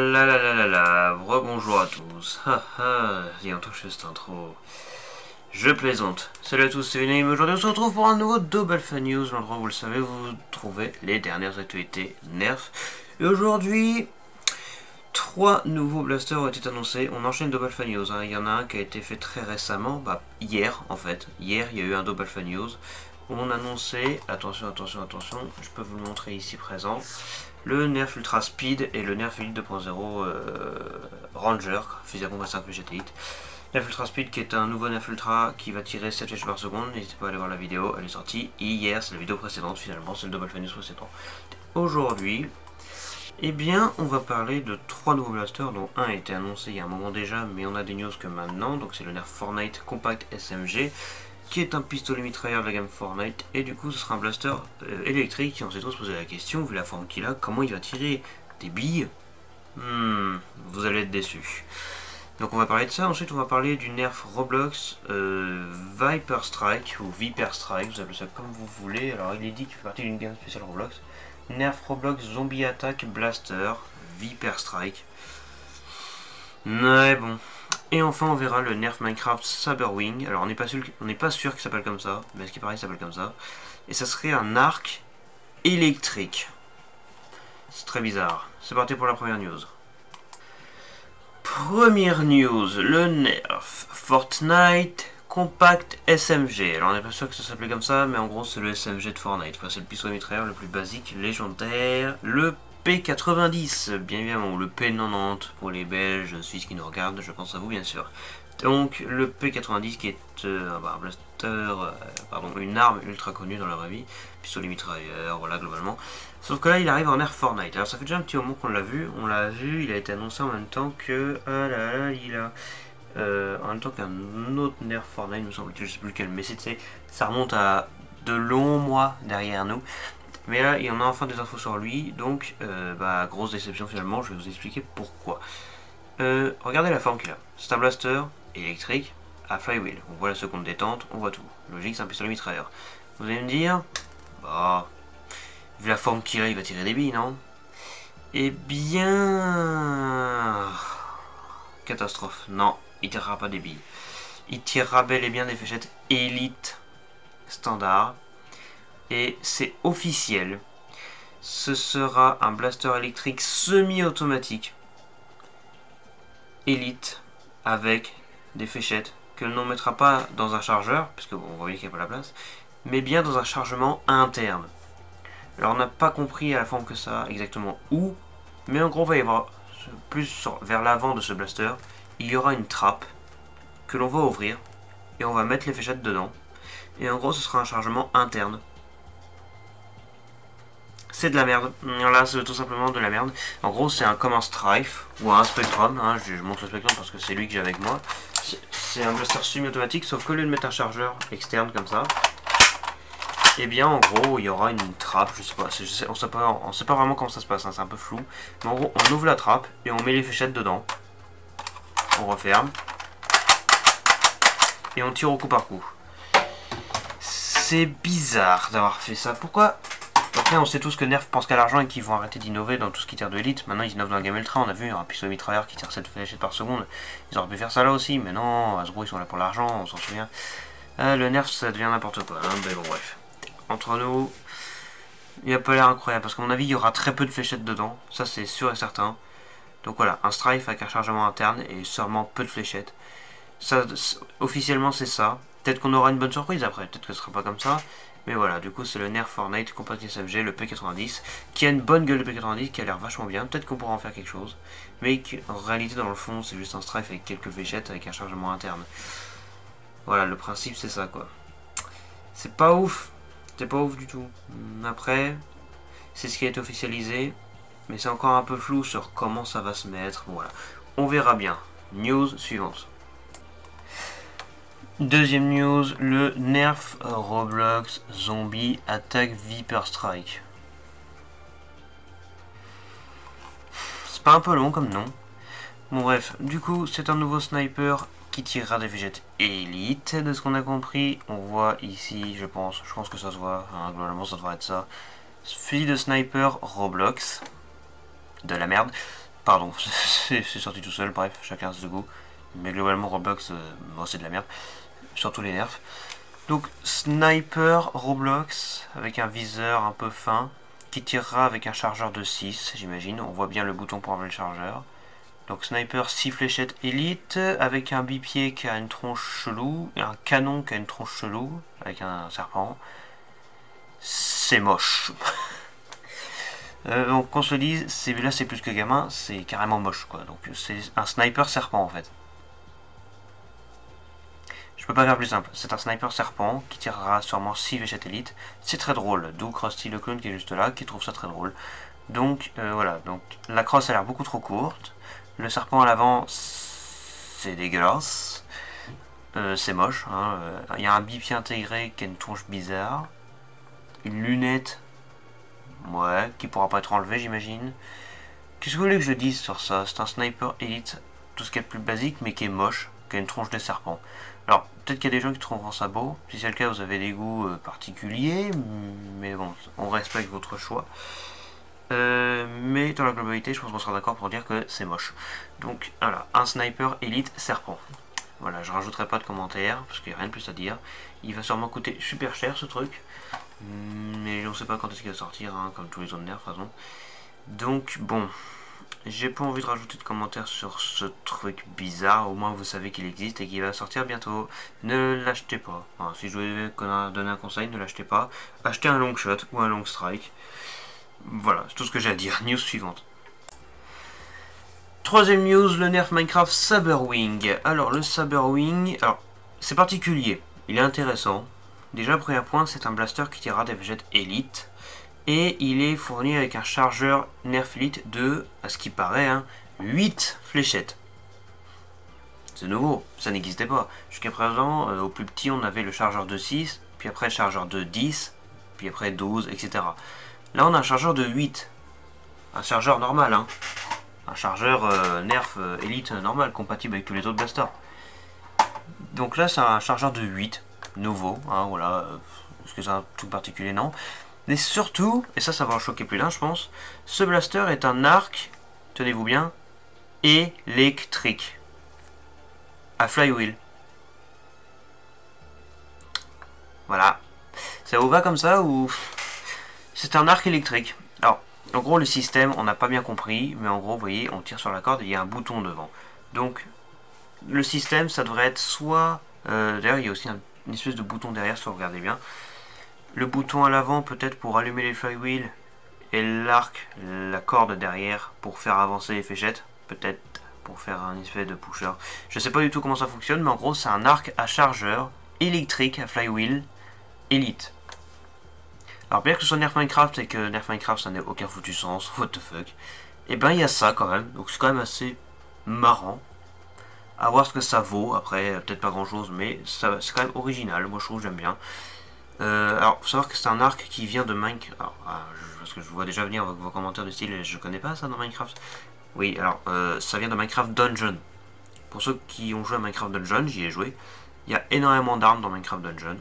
Rebonjour à tous. Et en je fais cette intro. Je plaisante. Salut à tous, c'est Venom. Aujourd'hui on se retrouve pour un nouveau Double Fun News. L'endroit où vous le savez, vous trouvez les dernières actualités Nerf. Et aujourd'hui, 3 nouveaux blasters ont été annoncés. On enchaîne Double Fun News. Il y en a un qui a été fait très récemment, hier en fait. Hier il y a eu un Double Fun News. On annonçait, attention, je peux vous le montrer ici présent, le Nerf Ultra Speed et le Nerf Elite 2.0 Ranger, fusil à pompe à 5 flèches Elite. Nerf Ultra Speed qui est un nouveau Nerf Ultra qui va tirer 7 flèches par seconde, n'hésitez pas à aller voir la vidéo, elle est sortie hier, c'est la vidéo précédente finalement, c'est le Double Fun News précédent. Aujourd'hui, eh bien, on va parler de 3 nouveaux blasters, dont un a été annoncé il y a un moment déjà, mais on a des news que maintenant, donc c'est le Nerf Fortnite Compact SMG, qui est un pistolet mitrailleur de la gamme Fortnite, et du coup ce sera un blaster électrique, et on s'est tous posé la question, vu la forme qu'il a, comment il va tirer des billes. Vous allez être déçus. Donc on va parler de ça, ensuite on va parler du Nerf Roblox Viper Strike, ou Viper Strike, vous appelez ça comme vous voulez, alors il est dit qu'il fait partie d'une gamme spéciale Roblox. Nerf Roblox Zombie Attack Blaster Viper Strike. Ouais bon. Et enfin on verra le Nerf Minecraft Saberwing. Alors on n'est pas sûr qu'il s'appelle comme ça, mais ce qui paraît il s'appelle comme ça. Et ça serait un arc électrique. C'est très bizarre. C'est parti pour la première news. Première news, le Nerf Fortnite Compact SMG. Alors on n'est pas sûr que ça s'appelait comme ça, mais en gros c'est le SMG de Fortnite. Enfin, c'est le pistolet mitrailleur le plus basique, légendaire. Le P90, bien évidemment, ou le P90 pour les Belges, Suisses qui nous regardent, je pense à vous bien sûr. Donc le P90 qui est un blaster, une arme ultra connue dans la vraie vie, pistolet mitrailleur, voilà globalement. Sauf que là il arrive en Nerf Fortnite. Alors ça fait déjà un petit moment qu'on l'a vu, il a été annoncé en même temps que, en même temps qu'un autre Nerf Fortnite, me semble-t-il, je sais plus lequel, mais ça remonte à de longs mois derrière nous. Mais là, il y en a enfin des infos sur lui, donc grosse déception finalement, je vais vous expliquer pourquoi. Regardez la forme qu'il a. C'est un blaster électrique à flywheel. On voit la seconde détente, on voit tout. Logique, c'est un pistolet mitrailleur. Vous allez me dire, vu la forme qu'il a, il va tirer des billes, non? Eh bien... catastrophe. Non, il tirera pas des billes. Il tirera bel et bien des fléchettes Elite standard. Et c'est officiel, ce sera un blaster électrique semi-automatique Elite avec des fléchettes que l'on ne mettra pas dans un chargeur, puisque bon, vous voyez qu'il n'y a pas la place, mais bien dans un chargement interne. Alors on n'a pas compris à la forme que ça exactement où, mais en gros on va y avoir plus vers l'avant de ce blaster, il y aura une trappe que l'on va ouvrir et on va mettre les fléchettes dedans, et en gros ce sera un chargement interne. C'est de la merde, là c'est tout simplement de la merde. En gros c'est comme un Strife ou un Spectrum, je montre le Spectrum parce que c'est lui que j'ai avec moi. C'est un blaster semi-automatique, sauf qu'au lieu de mettre un chargeur externe comme ça, et bien en gros il y aura une trappe, je sais pas, on sait pas vraiment comment ça se passe, c'est un peu flou. Mais en gros on ouvre la trappe et on met les fléchettes dedans, on referme, et on tire au coup par coup. C'est bizarre d'avoir fait ça, pourquoi? Après on sait tous que Nerf pense qu'à l'argent et qu'ils vont arrêter d'innover dans tout ce qui tire de l'élite. Maintenant ils innovent dans la gamme Ultra, on a vu un pistolet mitrailleur qui tire 7 fléchettes par seconde. Ils auraient pu faire ça là aussi, mais non, Hasbro ils sont là pour l'argent, on s'en souvient. Le Nerf ça devient n'importe quoi, mais bon bref. Entre nous, il a pas l'air incroyable, parce qu'à mon avis il y aura très peu de fléchettes dedans, ça c'est sûr et certain. Donc voilà, un Strife avec un chargement interne et seulement peu de fléchettes. Ça, officiellement c'est ça. Peut-être qu'on aura une bonne surprise après, peut-être que ce sera pas comme ça. Mais voilà, du coup c'est le Nerf Fortnite Compact SMG, le P90, qui a une bonne gueule de P90, qui a l'air vachement bien, peut-être qu'on pourra en faire quelque chose, mais en réalité dans le fond c'est juste un Strife avec quelques fléchettes avec un chargement interne. Voilà, le principe c'est ça quoi. C'est pas ouf du tout. Après, c'est ce qui a été officialisé, mais c'est encore un peu flou sur comment ça va se mettre, voilà. On verra bien. News suivante. Deuxième news, le Nerf Roblox Zombie Attack Viper Strike. C'est pas un peu long comme nom. Bon bref, du coup c'est un nouveau sniper qui tirera des fléchettes Elite, de ce qu'on a compris. On voit ici, je pense que ça se voit, globalement ça devrait être ça. Fusil de sniper Roblox. De la merde. Pardon, c'est sorti tout seul, bref, chacun a ses goûts. Mais globalement, Roblox, bon, c'est de la merde. Surtout les nerfs. Donc, sniper Roblox, avec un viseur un peu fin, qui tirera avec un chargeur de 6, j'imagine. On voit bien le bouton pour enlever le chargeur. Donc, sniper 6 fléchettes élite, avec un bipied qui a une tronche chelou, et un canon qui a une tronche chelou, avec un serpent. C'est moche. Donc qu'on se dise, là c'est plus que gamin, c'est carrément moche quoi. Donc c'est un sniper serpent en fait. Je peux pas faire plus simple. C'est un sniper serpent qui tirera sûrement 6 fléchettes élite. C'est très drôle. D'où Krusty le clown qui est juste là, qui trouve ça très drôle. Donc voilà. Donc la crosse a l'air beaucoup trop courte. Le serpent à l'avant, c'est dégueulasse. C'est moche. Hein. Il y a un bipied intégré qui a une tronche bizarre. Une lunette. Ouais, qui pourra pas être enlevé, j'imagine. Qu'est-ce que vous voulez que je dise sur ça? C'est un sniper élite, tout ce qui est plus basique, mais qui est moche, qui a une tronche de serpent. Alors, peut-être qu'il y a des gens qui trouveront ça beau. Si c'est le cas, vous avez des goûts particuliers, mais bon, on respecte votre choix. Mais dans la globalité, je pense qu'on sera d'accord pour dire que c'est moche. Donc, voilà, un sniper élite serpent. Voilà, je rajouterai pas de commentaires, parce qu'il n'y a rien de plus à dire. Il va sûrement coûter super cher, ce truc. Mais on ne sait pas quand est-ce qu'il va sortir, hein, comme tous les autres nerfs, de toute façon. Donc, bon, j'ai pas envie de rajouter de commentaires sur ce truc bizarre. Au moins, vous savez qu'il existe et qu'il va sortir bientôt. Ne l'achetez pas. Enfin, si je devais donner un conseil, ne l'achetez pas. Achetez un long shot ou un long strike. Voilà, c'est tout ce que j'ai à dire. News suivante. Troisième news, le nerf Minecraft Saberwing. Alors, le Saberwing, alors, c'est particulier. Il est intéressant. Déjà, premier point, c'est un blaster qui tirera des végètes élite. Et il est fourni avec un chargeur nerf élite de, à ce qui paraît, hein, 8 fléchettes. C'est nouveau, ça n'existait pas. Jusqu'à présent, au plus petit, on avait le chargeur de 6, puis après le chargeur de 10, puis après 12, etc. Là, on a un chargeur de 8. Un chargeur normal, hein. Un chargeur nerf élite normal, compatible avec tous les autres blasters. Donc là, c'est un chargeur de 8. Nouveau, hein, voilà, est-ce que c'est un truc particulier? Non. Mais surtout, et ça va en choquer plus d'un, je pense, ce blaster est un arc, tenez-vous bien, électrique. À flywheel. Voilà. Ça vous va comme ça ou... C'est un arc électrique. Alors, en gros, le système, on n'a pas bien compris, mais en gros, vous voyez, on tire sur la corde et il y a un bouton devant. Donc, le système, ça devrait être soit... D'ailleurs, il y a aussi une espèce de bouton derrière, si vous regardez bien. Le bouton à l'avant peut-être pour allumer les flywheels et l'arc, la corde derrière pour faire avancer les fléchettes, peut-être pour faire un effet de pusher. Je sais pas du tout comment ça fonctionne, mais en gros c'est un arc à chargeur électrique à flywheel élite. Alors bien que ce soit Nerf Minecraft et que Nerf Minecraft ça n'ait aucun foutu sens, what the fuck, et ben il y a ça quand même, donc c'est quand même assez marrant. À voir ce que ça vaut, après peut-être pas grand chose, mais c'est quand même original, moi je trouve, j'aime bien. Alors, faut savoir que c'est un arc qui vient de Minecraft. Parce que je vois déjà venir vos commentaires du style, je connais pas ça dans Minecraft. Oui, alors, ça vient de Minecraft Dungeon. Pour ceux qui ont joué à Minecraft Dungeon, j'y ai joué. Il y a énormément d'armes dans Minecraft Dungeon.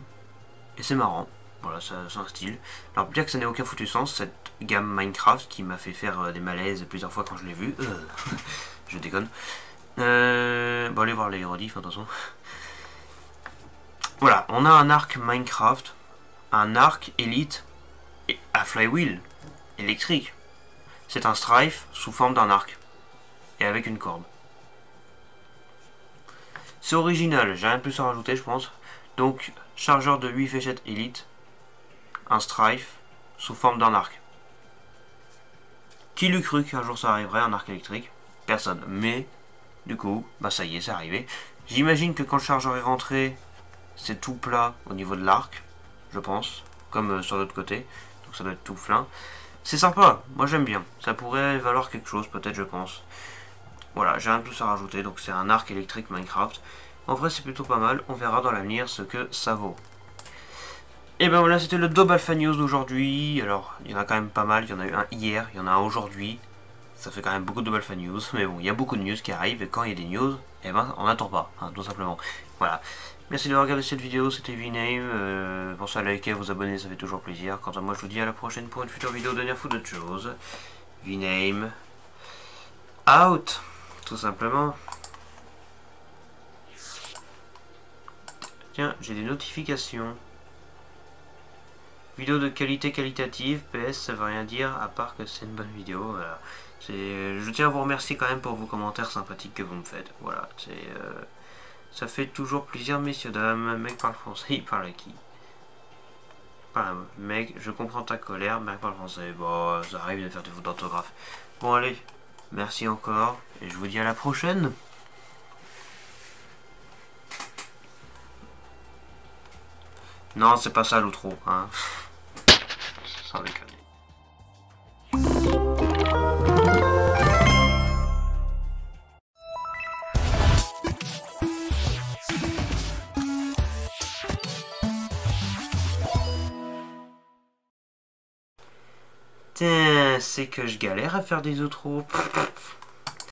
Et c'est marrant. Voilà, c'est un style. Alors, bien que ça n'ait aucun foutu sens, cette gamme Minecraft qui m'a fait faire des malaises plusieurs fois quand je l'ai vu. Je déconne. Bon, allez voir les rediffs, attention. Voilà, on a un arc Minecraft. Un arc élite à flywheel électrique. C'est un strife sous forme d'un arc et avec une corde. C'est original, j'ai rien de plus à rajouter je pense. Donc chargeur de 8 fléchettes élite, un strife sous forme d'un arc. Qui l'eût cru qu'un jour ça arriverait, un arc électrique? Personne. Mais du coup, bah ça y est, c'est arrivé. J'imagine que quand le chargeur est rentré, c'est tout plat au niveau de l'arc. Je pense, comme sur l'autre côté, donc ça doit être tout plein. C'est sympa, moi j'aime bien, ça pourrait valoir quelque chose peut-être je pense. Voilà, j'ai rien de plus à rajouter, donc c'est un arc électrique Minecraft. En vrai c'est plutôt pas mal, on verra dans l'avenir ce que ça vaut. Et ben voilà, c'était le Double Alpha News d'aujourd'hui. Alors, il y en a quand même pas mal, il y en a eu un hier, il y en a un aujourd'hui. Ça fait quand même beaucoup de Double Alpha News, mais bon, il y a beaucoup de news qui arrivent, et quand il y a des news, et ben on n'attend pas, hein, tout simplement. Voilà. Merci d'avoir regardé cette vidéo, c'était VName. Pensez à liker, à vous abonner, ça fait toujours plaisir. Quant à moi, je vous dis à la prochaine pour une future vidéo de Nerf ou d'autres choses. VName. out, tout simplement. Tiens, j'ai des notifications. Vidéo de qualité qualitative, PS, ça veut rien dire à part que c'est une bonne vidéo. Voilà. Je tiens à vous remercier quand même pour vos commentaires sympathiques que vous me faites. Voilà, ça fait toujours plaisir, messieurs, dames. Mec parle français, il parle à qui? Voilà, mec, je comprends ta colère, mec parle français. Bon, ça arrive de faire des fautes d'orthographe. Bon, allez, merci encore, et je vous dis à la prochaine. Non, c'est pas ça l'outro, hein. Sans déconner. Tiens, c'est que je galère à faire des outros.